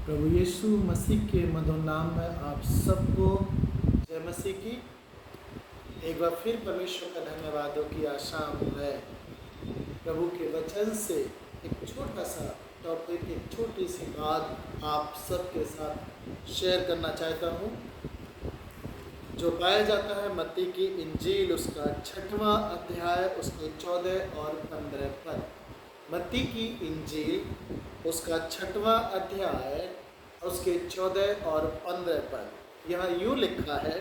प्रभु यीशु मसीह के मधुर नाम में आप सबको जय मसीह की। एक बार फिर परमेश्वर का धन्यवाद हो कि आशा में प्रभु के वचन से एक छोटा सा टॉपिक, एक छोटी सी बात आप सबके साथ शेयर करना चाहता हूँ, जो पाया जाता है मत्ती की इंजील उसका 6वां अध्याय उसके 14 और 15 पद। मत्ती की इंजील उसका 6वां अध्याय उसके 14 और 15 पद। यहाँ यूँ लिखा है,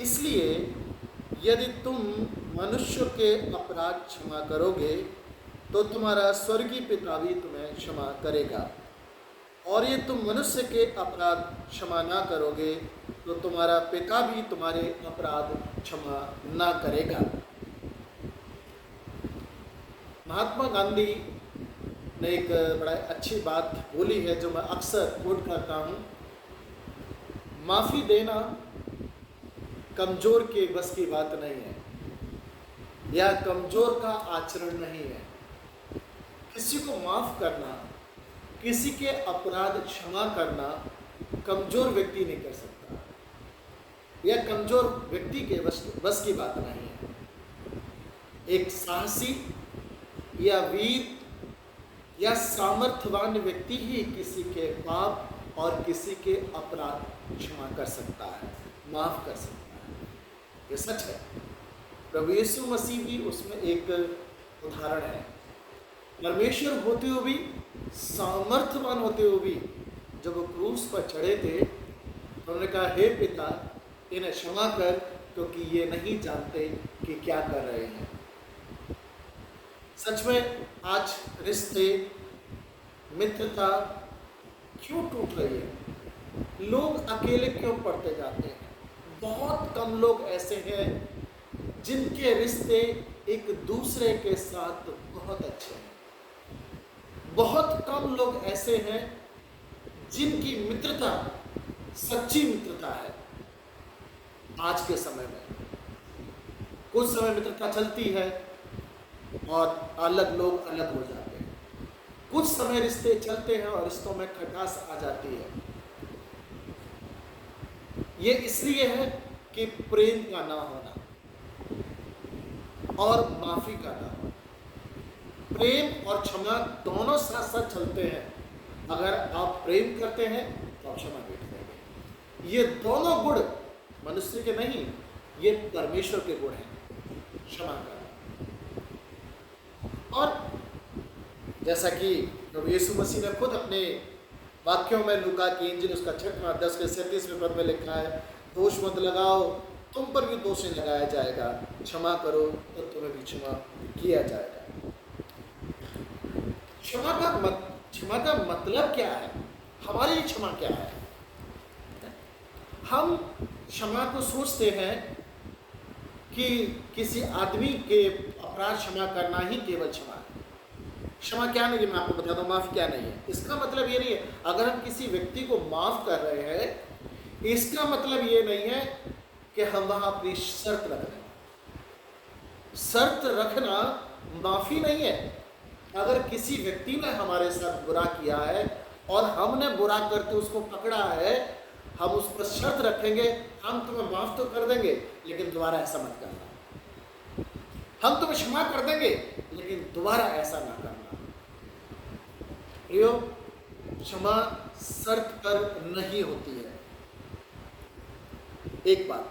इसलिए यदि तुम मनुष्य के अपराध क्षमा करोगे तो तुम्हारा स्वर्गीय पिता भी तुम्हें क्षमा करेगा, और ये तुम मनुष्य के अपराध क्षमा ना करोगे तो तुम्हारा पिता भी तुम्हारे अपराध क्षमा ना करेगा। महात्मा गांधी ने एक बड़ा अच्छी बात बोली है जो मैं अक्सर कोट करता हूँ, माफ़ी देना कमज़ोर के बस की बात नहीं है या कमज़ोर का आचरण नहीं है। किसी को माफ़ करना, किसी के अपराध क्षमा करना कमज़ोर व्यक्ति नहीं कर सकता, यह कमज़ोर व्यक्ति के बस की बात नहीं है। एक साहसी या वीर या सामर्थ्यवान व्यक्ति ही किसी के पाप और किसी के अपराध क्षमा कर सकता है, माफ़ कर सकता है। ये सच है। प्रभु यीशु मसीह भी उसमें एक उदाहरण है। परमेश्वर होते हुए भी, सामर्थ्यवान होते हुए भी, जब वो क्रूस पर चढ़े थे तो उन्होंने कहा, हे पिता इन्हें क्षमा कर, क्योंकि ये नहीं जानते कि क्या कर रहे हैं। सच में आज रिश्ते, मित्रता क्यों टूट रही है? लोग अकेले क्यों पड़ते जाते हैं? बहुत कम लोग ऐसे हैं जिनके रिश्ते एक दूसरे के साथ बहुत अच्छे हैं। बहुत कम लोग ऐसे हैं जिनकी मित्रता सच्ची मित्रता है। आज के समय में कुछ समय मित्रता चलती है और अलग लोग अलग हो जाते हैं, कुछ समय रिश्ते चलते हैं और रिश्तों में खटास आ जाती है। ये इसलिए है कि प्रेम का ना होना और माफी का ना होना। प्रेम और क्षमा दोनों साथ साथ चलते हैं। अगर आप प्रेम करते हैं तो आप क्षमा भी करेंगे। ये दोनों गुण मनुष्य के नहीं, ये परमेश्वर के गुण हैं, क्षमा करना। और जैसा कि प्रभु यीशु मसीह ने खुद अपने वाक्यों में लूका की इंजील उसका 6वां 10 के 37वें पद में लिखा है, दोष मत लगाओ, तुम पर भी दोष नहीं लगाया जाएगा, क्षमा करो तो तुम्हें भी क्षमा किया जाएगा। क्षमा का मतलब क्या है? हमारे लिए क्षमा क्या है? हम क्षमा को सोचते हैं कि किसी आदमी के अपराध क्षमा करना ही केवल क्षमा है। क्षमा क्या नहीं है, मैं आपको बता दूं, माफ़ क्या नहीं है। इसका मतलब ये नहीं है, अगर हम किसी व्यक्ति को माफ़ कर रहे हैं, इसका मतलब ये नहीं है कि हम वहाँ अपनी शर्त रख रहे हैं। शर्त रखना माफ़ी नहीं है। अगर किसी व्यक्ति ने हमारे साथ बुरा किया है और हमने बुरा करके उसको पकड़ा है, हम उस पर शर्त रखेंगे, हम तुम्हें माफ़ तो कर देंगे लेकिन दोबारा ऐसा मत करना। हम तुम्हें क्षमा कर देंगे लेकिन दोबारा ऐसा ना करना। प्रियो, क्षमा शर्त पर नहीं होती है। एक बात,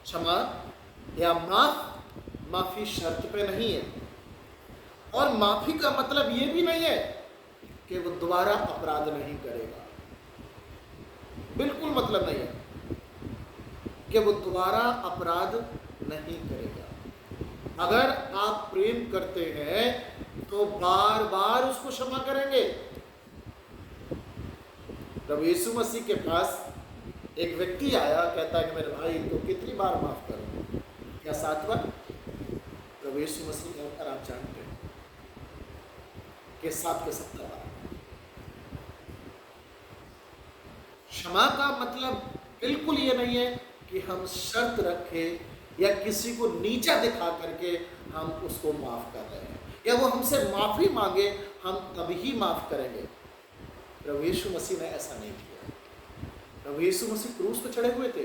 क्षमा या माफ़ी शर्त पे नहीं है। और माफ़ी का मतलब ये भी नहीं है कि वो दोबारा अपराध नहीं करेगा। बिल्कुल मतलब नहीं है कि वो दोबारा अपराध नहीं करेगा। अगर आप प्रेम करते हैं तो बार बार उसको क्षमा करेंगे। प्रभु यीशु मसीह के पास एक व्यक्ति आया, कहता है कि मेरे भाई तो कितनी बार माफ करूं? क्या 7 बार? प्रभु यीशु मसीह के ऊपर आप जानते हैं कि 7 के 70 बार। क्षमा का मतलब बिल्कुल ये नहीं है कि हम शर्त रखें या किसी को नीचा दिखा करके हम उसको माफ़ कर रहे हैं, या वो हमसे माफ़ी मांगे हम तभी माफ़ करेंगे। प्रभु यीशु मसीह ने ऐसा नहीं किया। प्रभु यीशु मसीह क्रूस पे चढ़े हुए थे,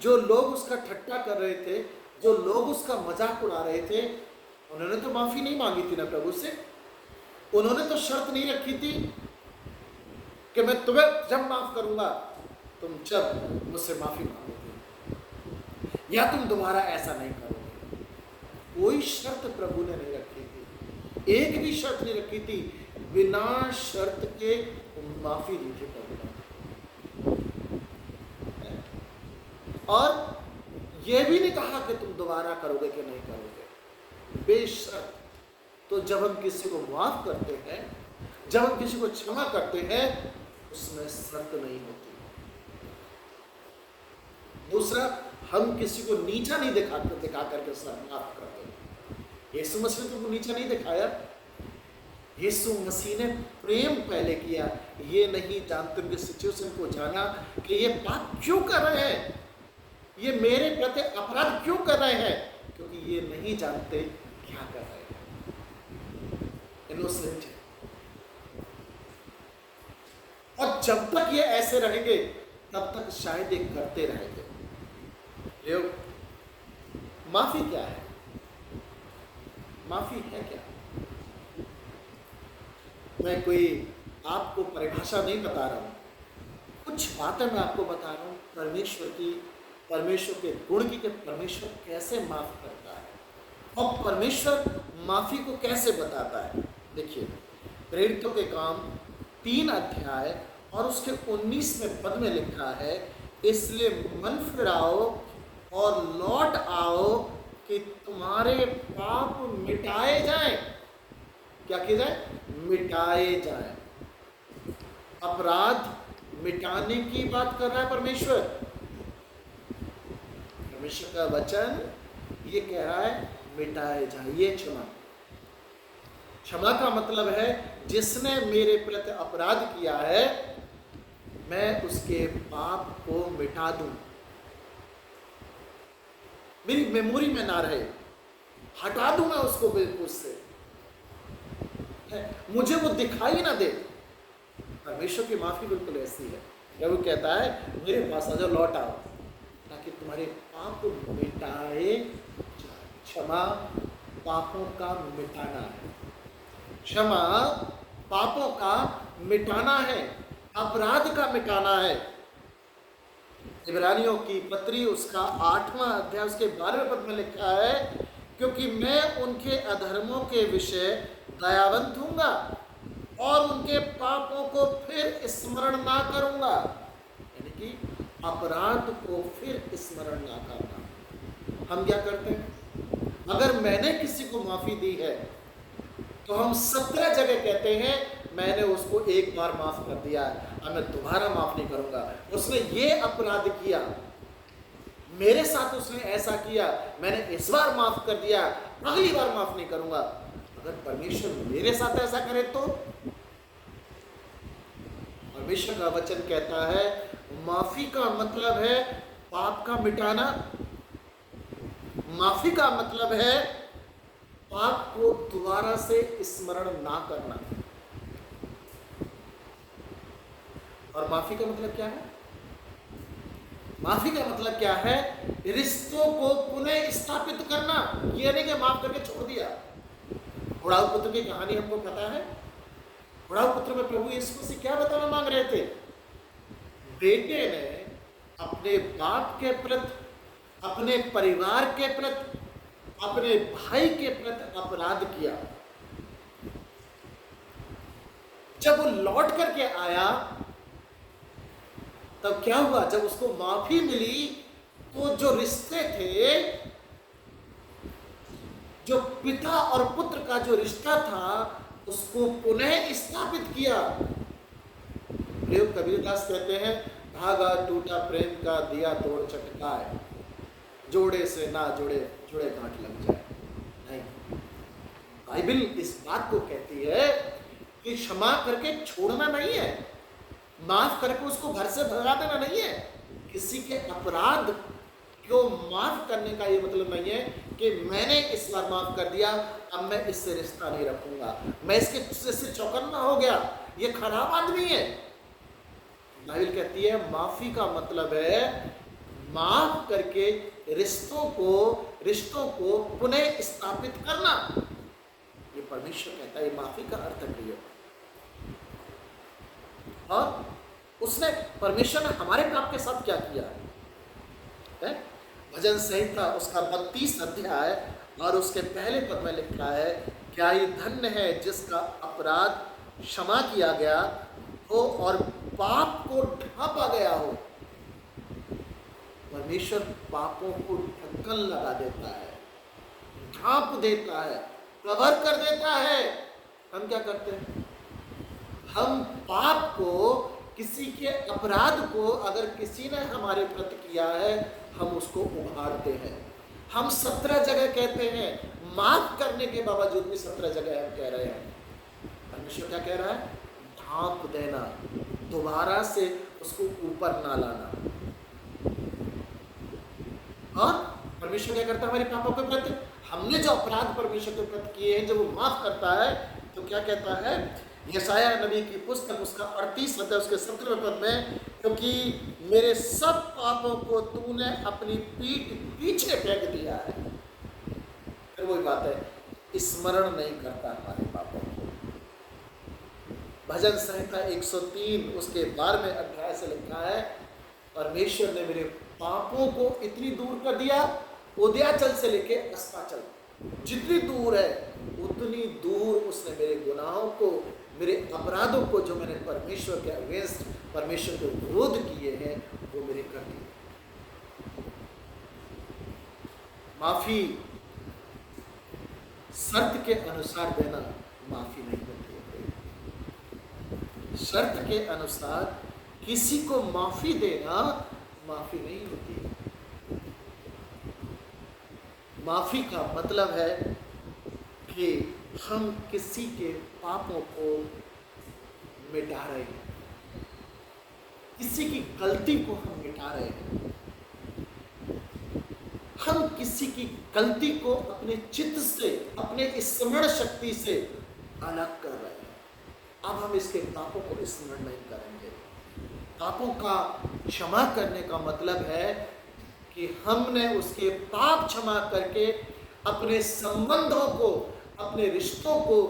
जो लोग उसका ठट्टा कर रहे थे, जो लोग उसका मजाक उड़ा रहे थे, उन्होंने तो माफी नहीं मांगी थी ना प्रभु से। उन्होंने तो शर्त नहीं रखी थी कि मैं तुम्हें जब माफ करूंगा तुम जब मुझसे माफी मांगोगे, या तुम दोबारा ऐसा नहीं करोगे। कोई शर्त प्रभु ने नहीं रखी थी, एक भी शर्त नहीं रखी थी। बिना शर्त के माफी दी थी प्रभु ने। और यह भी नहीं कहा कि तुम दोबारा करोगे कि नहीं करोगे, बेशर्त। तो जब हम किसी को माफ करते हैं, जब हम किसी को क्षमा करते हैं, उसमें शर्त नहीं होती। दूसरा, हम किसी को नीचा नहीं दिखा करके माफ करते हैं। यीशु मसीह ने तो नीचा नहीं दिखाया। यीशु मसीह ने प्रेम पहले किया। ये नहीं जानते उनके सिचुएशन को जाना कि ये पाप क्यों कर रहे हैं, ये मेरे प्रति अपराध क्यों कर रहे हैं, क्योंकि ये नहीं जानते क्या कर रहे हैं, इनोसेंट है। और जब तक ये ऐसे रहेंगे तब तक शायद ये करते रहेंगे। माफी क्या है? माफी है क्या? मैं कोई आपको परिभाषा नहीं बता रहा हूं, कुछ बातें मैं आपको बता रहा हूं परमेश्वर की, परमेश्वर के गुण की, कि परमेश्वर कैसे माफ करता है और परमेश्वर माफी को कैसे बताता है। देखिए, प्रेरितों के काम 3 अध्याय और उसके 19वें पद में लिखा है, इसलिए मन फिराओ और लौट आओ कि तुम्हारे पाप मिटाए जाएं। क्या किया जाए? मिटाए जाएं। अपराध मिटाने की बात कर रहा है परमेश्वर। परमेश्वर का वचन ये कह रहा है मिटाए जाए। ये क्षमा का मतलब है जिसने मेरे प्रति अपराध किया है, मैं उसके पाप को मिटा दूं, मेरी मेमोरी में ना रहे, हटा दूं मैं उसको बिल्कुल से, मुझे वो दिखाई ना दे। परमेश्वर की माफी बिल्कुल ऐसी है। जब वो कहता है मेरे पास आ जाओ, लौट आओ, ताकि तुम्हारे पाप मिटाए जाए। क्षमा पापों का मिटाना है। क्षमा पापों का मिटाना है, अपराध का मिटाना है। इब्रानियों की पत्री उसका 8वां अध्याय उसके 12वें पद में लिखा है, क्योंकि मैं उनके अधर्मों के विषय दयावंत हूँगा और उनके पापों को फिर स्मरण ना करूँगा। यानी कि अपराध को फिर स्मरण ना करना। हम क्या करते हैं? अगर मैंने किसी को माफ़ी दी है तो हम 17 जगह कहते हैं मैंने उसको एक बार माफ़ कर दिया है, अब मैं दोबारा माफ़ नहीं करूँगा। उसने ये अपराध किया, मेरे साथ उसने ऐसा किया, मैंने इस बार माफ़ कर दिया, अगली बार माफ़ नहीं करूँगा। अगर परमेश्वर मेरे साथ ऐसा करे तो? परमेश्वर का वचन कहता है माफ़ी का मतलब है पाप का मिटाना। माफ़ी का मतलब है पाप को दोबारा से स्मरण ना करना। और माफी का मतलब क्या है? माफी का मतलब क्या है? रिश्तों को पुनः स्थापित करना। ये नहीं कि माफ करके छोड़ दिया। उड़ाऊ पुत्र की कहानी हमको पता है। उड़ाऊ पुत्र में प्रभु यीशु मसीह क्या बताना मांग रहे थे? बेटे ने अपने बाप के प्रति, अपने परिवार के प्रति, अपने भाई के प्रति अपराध किया। जब वो लौट करके आया तब क्या हुआ? जब उसको माफी मिली तो जो रिश्ते थे, जो पिता और पुत्र का जो रिश्ता था, उसको पुनः स्थापित किया। कबीरदास कहते हैं धागा टूटा प्रेम का, दिया तोड़ चटकाए, जोड़े से ना जुड़े, जुड़े गांठ लग जाए। नहीं, बाइबल इस बात को कहती है कि क्षमा करके छोड़ना नहीं है, माफ करके उसको घर से भगा देना नहीं है। किसी के अपराध को माफ करने का ये मतलब नहीं है कि मैंने इस बार माफ कर दिया, अब मैं इससे रिश्ता नहीं रखूंगा, मैं इसके से चौकन्ना हो गया, ये खराब आदमी है। बाइबल कहती है माफी का मतलब है माफ करके रिश्तों को पुनः स्थापित करना। ये परमेश्वर कहता है, ये माफी का अर्थ है। और उसने परमेश्वर ने हमारे पाप के साथ क्या किया है? भजन संहिता उसका 32 अध्याय और उसके पहले पद में लिखा है, क्या ये धन्य है जिसका अपराध क्षमा किया गया हो और पाप को ढांपा गया हो। परमेश्वर पापों को ढक्कन लगा देता है, ढांप देता है, कवर कर देता है। हम क्या करते हैं? हम पाप को, किसी के अपराध को अगर किसी ने हमारे प्रति किया है, हम उसको उभारते हैं। हम 17 जगह कहते हैं, माफ करने के बावजूद भी 17 जगह हम कह रहे हैं। परमेश्वर क्या कह रहा है? ढांप देना, दोबारा से उसको ऊपर ना लाना। और परमेश्वर क्या करता है हमारे पापों के प्रति? हमने जो अपराध परमेश्वर के प्रति किए हैं, जब वो माफ करता है तो क्या कहता है? यशाया नबी की पुस्तक उसका 38 अध्याय उसके 17वें पद में, क्योंकि मेरे सब पापों को तूने अपनी पीठ पीछे फेंक दिया है। फिर वही बात है, स्मरण नहीं करता हमारे पापों को। भजन संहिता 103 उसके 12वें अध्याय से लिखा है, परमेश्वर ने मेरे पापों को इतनी दूर कर दिया, उदयाचल से लेके अस्ताचल जितनी दूर है उतनी दूर उसने मेरे गुनाहों को, मेरे अपराधों को, जो मैंने परमेश्वर के अगेंस्ट, परमेश्वर के विरोध किए हैं, वो मेरे कर दिए। माफी शर्त के अनुसार देना माफी नहीं होती है। शर्त के अनुसार किसी को माफी देना माफी नहीं होती। माफी का मतलब है कि हम किसी के पापों को मिटा रहे हैं, किसी की गलती को हम मिटा रहे हैं, हम किसी की गलती को अपने चित्त से, अपने स्मरण शक्ति से अलग कर रहे हैं। अब हम इसके पापों को स्मरण नहीं करेंगे। पापों का क्षमा करने का मतलब है कि हमने उसके पाप क्षमा करके अपने संबंधों को, अपने रिश्तों को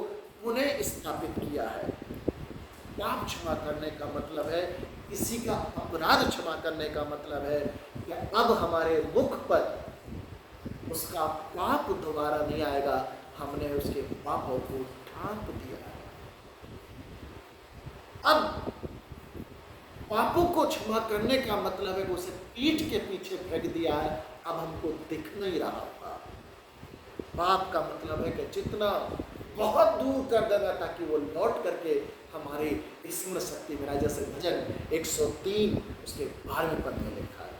पुनः स्थापित किया है। पाप क्षमा करने का मतलब है, किसी का अपराध क्षमा करने का मतलब है कि अब हमारे मुख पर उसका पाप दोबारा नहीं आएगा, हमने उसके पापों को ढांप दिया है। अब पापों को क्षमा करने का मतलब है कि उसे पीठ के पीछे फेंक दिया है, अब हमको दिख नहीं रहा था। पाप का मतलब है कि जितना बहुत दूर कर देगा ताकि वो लौट करके हमारी स्मरण शक्ति में, जैसे भजन 103 उसके 12वें पद में लिखा है।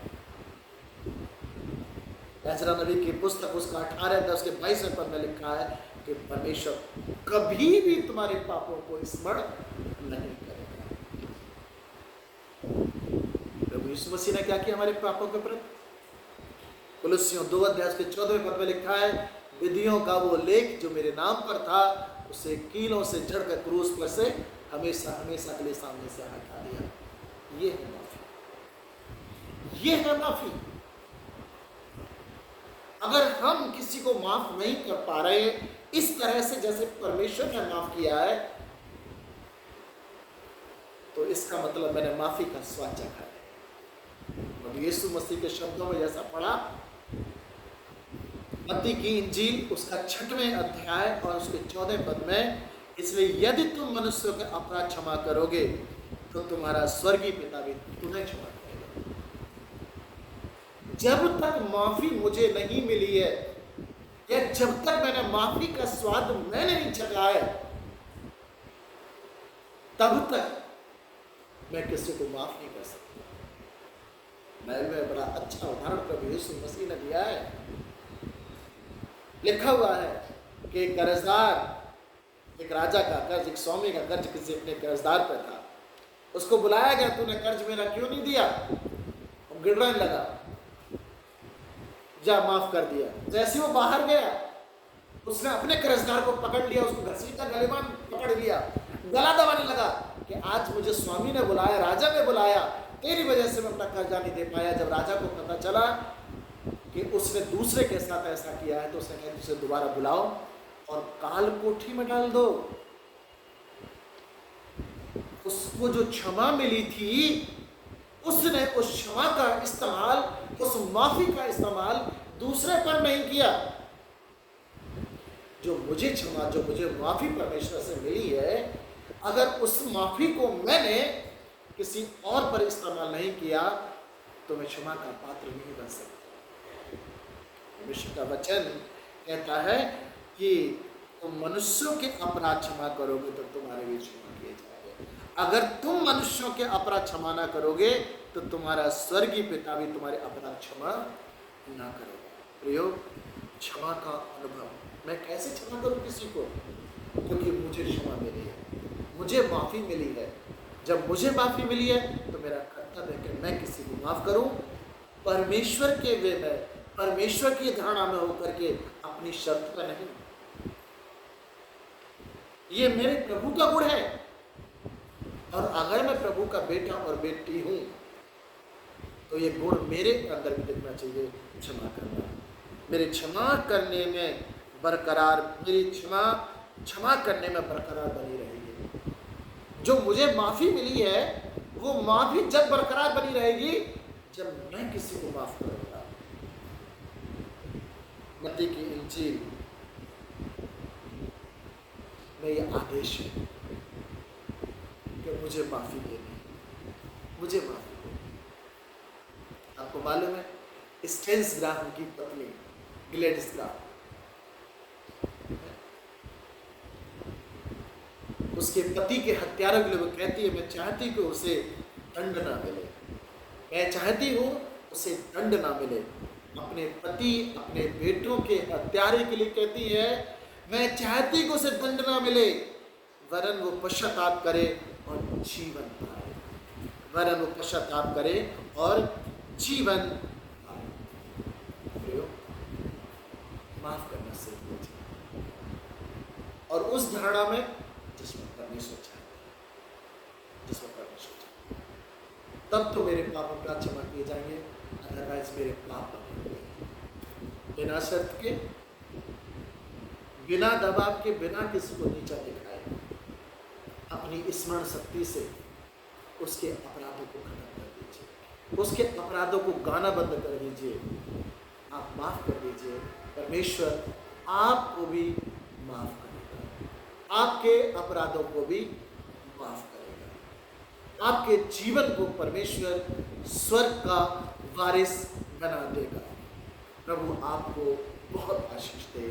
एजरा नबी की पुस्तक उसका 18 उसके 22वें पद में लिखा है कि परमेश्वर कभी भी तुम्हारे पापों को स्मरण नहीं करेगा। प्रभु यीशु मसीह ने क्या किया हमारे पापों के प्रति? कुलुस्सियों 2 अध्याय के 14वें पद में लिखा है, विधियों का वो लेख जो मेरे नाम पर था, उसे कीलों से जड़कर क्रूस पर से हमेशा हमेशा के लिए सामने से हटा दिया। ये है माफी, ये है माफी। अगर हम किसी को माफ नहीं कर पा रहे इस तरह से जैसे परमेश्वर ने माफ किया है, तो इसका मतलब मैंने माफी का स्वाद चखा है। और यीशु मसीह के शब्दों में जैसा पढ़ा, मत्ती की इंजील उसका 6वें अध्याय और उसके 14वें पद में, इसलिए यदि तुम मनुष्यों के अपराध क्षमा करोगे तो तुम्हारा स्वर्गीय पिता भी तुम्हें क्षमा करेगा। जब तक माफी मुझे नहीं मिली है, या जब तक मैंने माफी का स्वाद मैंने नहीं चखा है, तब तक मैं किसी को माफ नहीं कर सकता। बाइबल में बड़ा अच्छा उदाहरण प्रभु यीशु मसीह ने दिया है। लिखा हुआ है कि एक कर्जदार, एक राजा का कर्ज, एक स्वामी का कर्ज किसी अपने कर्जदार पर था। उसको बुलाया गया, तूने कर्ज मेरा क्यों नहीं दिया? वो गिड़ने लगा, जा माफ कर दिया। जैसे वो बाहर गया, उसने अपने कर्जदार को पकड़ लिया, उसको घसीटा, गलेबान पकड़ लिया, गला दबाने लगा, कि आज मुझे स्वामी ने बुलाया, राजा ने बुलाया, तेरी वजह से मैं अपना कर्जा नहीं दे पाया। जब राजा को पता चला कि उसने दूसरे के साथ ऐसा किया है तो उसने कहा उसे दोबारा बुलाओ और काल कोठी में डाल दो। उसको जो क्षमा मिली थी उसने उस क्षमा का इस्तेमाल, उस माफी का इस्तेमाल दूसरे पर नहीं किया। जो मुझे क्षमा, जो मुझे माफी परमेश्वर से मिली है, अगर उस माफी को मैंने किसी और पर इस्तेमाल नहीं किया तो मैं क्षमा का पात्र नहीं बन सकता। परमेश्वर का वचन कहता है कि तुम मनुष्यों के अपराध क्षमा करोगे तो तुम्हारे भी क्षमा किए जाएंगे। अगर तुम मनुष्यों के अपराध क्षमा ना करोगे तो तुम्हारा स्वर्गीय पिता भी तुम्हारे अपराध क्षमा ना करेगा। प्रियो, क्षमा का अनुभव मैं कैसे क्षमा करूं किसी को? क्योंकि मुझे क्षमा मिली है, मुझे माफी मिली है। जब मुझे माफी मिली है तो मेरा कर्तव्य है कि मैं किसी को माफ करूं, परमेश्वर के वे में, परमेश्वर की धारणा में होकर के, अपनी शर्त पर नहीं। ये मेरे प्रभु का गुण है, और अगर मैं प्रभु का बेटा और बेटी हूं तो ये गुण मेरे अंदर भी दिखना चाहिए, क्षमा करना। मेरे क्षमा करने में बरकरार, मेरी क्षमा करने में बरकरार बनी रहेगी। जो मुझे माफी मिली है वो माफी जब बरकरार बनी रहेगी जब मैं किसी को माफ करूंगा। मत्ती की इंजील में ये आदेश है कि मुझे माफी देनी, मुझे माफी देनी। आपको मालूम है स्टेन्स ग्राहम की पत्नी ग्लेडिस ग्राहम, उसके पति के हत्यारों के लिए वो कहती है मैं चाहती कि उसे दंड ना मिले, मैं चाहती हूँ उसे दंड ना मिले। अपने पति, अपने बेटों के हत्यारे के लिए कहती है मैं चाहती कि उसे दंड ना मिले, वरन वो पश्चाताप करे और जीवन पाए, वरन वो पश्चाताप करे और जीवन पाए। माफ करना सीख लीजिए, और उस धारणा में जिसमें परमेश्वर चाहता है, जिसमें परमेश्वर चाहता है, तब तो मेरे पापों का क्षमा किए जाएंगे। अदरवाइज मेरे पाप बिना शर्त के, बिना दबाव के, बिना किसी को नीचा दिखाए, अपनी स्मरण शक्ति से उसके अपराधों को खत्म कर दीजिए, उसके अपराधों को गाना बंद कर दीजिए, आप माफ कर दीजिए। परमेश्वर आपको भी माफ करेगा, आपके अपराधों को भी माफ करेगा, आपके जीवन को परमेश्वर स्वर्ग का वारिस बना देगा। प्रभु आपको बहुत आशीष दे।